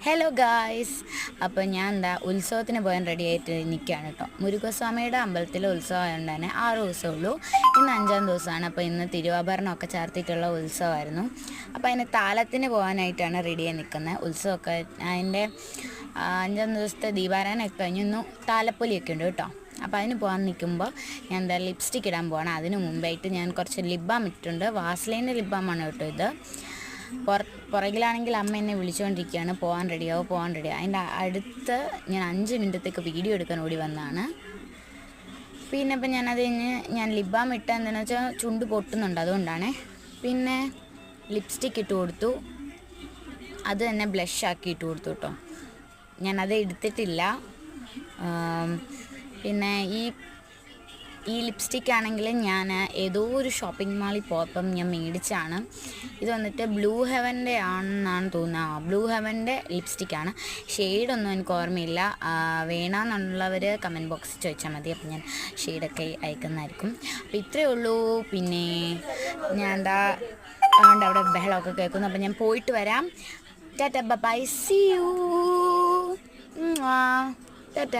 Hello guys, അപ്പോൾ ഞാൻ ഉത്സവത്തിന് പോകാൻ റെഡി ആയിട്ട് നിൽക്കുകയാണ് കേട്ടോ. മുരുകസ്വാമിയുടെ അമ്പലത്തിലെ ഉത്സവം ആയതുകൊണ്ട് തന്നെ 6 ദിവസമുള്ളൂ. ഇന്ന് 5-ാം ദിവസമാണ്. അപ്പോൾ ഇന്ന് തിരുവാഭരണമൊക്കെ ചാർത്തിയിട്ടുള്ള ഉത്സവമായിരുന്നു. അപ്പോൾ അതിന് താലത്തിന് പോകാനായിട്ടാണ് റെഡിയായി നിൽക്കുന്നത്. ഉത്സവമൊക്കെ അതിൻ്റെ 5-ാം ദിവസത്തെ ദീപാരാധനയൊക്കെ കഴിഞ്ഞു. ഇന്ന് താലപ്പൊലിയൊക്കെ ഉണ്ട് കേട്ടോ. അപ്പോൾ അതിന് പോകാൻ നിൽക്കുമ്പോൾ ഞാൻ ലിപ്സ്റ്റിക്ക് ഇടാൻ പോവാണ്. അതിന് മുമ്പായിട്ട് ഞാൻ കുറച്ച് ലിപ് ബാം ഇട്ടിട്ടുണ്ട്. വാസ്ലൈൻ്റെ ലിപ് ബാമാണ് കേട്ടോ ഇത്. പുറകിലാണെങ്കിൽ അമ്മ എന്നെ വിളിച്ചുകൊണ്ടിരിക്കുകയാണ്, പോകാൻ റെഡിയാവും. അതിൻ്റെ അടുത്ത് ഞാൻ 5 മിനിറ്റത്തേക്ക് വീഡിയോ എടുക്കാൻ ഓടി വന്നതാണ്. പിന്നെ ഇപ്പം ഞാനത് കഴിഞ്ഞ് ഞാൻ ലിപ് ബാം ഇട്ട എന്താണെന്ന് വെച്ചാൽ ചുണ്ട് പൊട്ടുന്നുണ്ട്, അതുകൊണ്ടാണ്. പിന്നെ ലിപ്സ്റ്റിക്ക് ഇട്ട് കൊടുത്തു. അത് തന്നെ ബ്ലഷ് ആക്കി ഇട്ട് കൊടുത്തു കേട്ടോ. ഞാനത് എടുത്തിട്ടില്ല. പിന്നെ ഈ ലിപ്സ്റ്റിക്ക് ആണെങ്കിൽ ഞാൻ ഏതോ ഒരു ഷോപ്പിംഗ് മാളിൽ പോയപ്പം ഞാൻ മേടിച്ചാണ്. ഇത് വന്നിട്ട് ബ്ലൂ ഹെവൻ്റെ ആണെന്നാണ് തോന്നുന്നത്. ബ്ലൂ ഹെവൻ്റെ ലിപ്സ്റ്റിക്കാണ്. ഷെയ്ഡൊന്നും എനിക്ക് ഓർമ്മയില്ല. വേണമെന്നുള്ളവർ കമൻറ്റ് ബോക്സിൽ ചോദിച്ചാൽ മതി. അപ്പം ഞാൻ ഷെയ്ഡൊക്കെ അയക്കുന്നതായിരിക്കും. അപ്പോൾ ഇത്രയേ ഉള്ളൂ. പിന്നെ ഞാൻ അതുകൊണ്ട് അവിടെ ബഹളമൊക്കെ കേൾക്കുന്നു. അപ്പം ഞാൻ പോയിട്ട് വരാം. Tata bye, see you. Tata.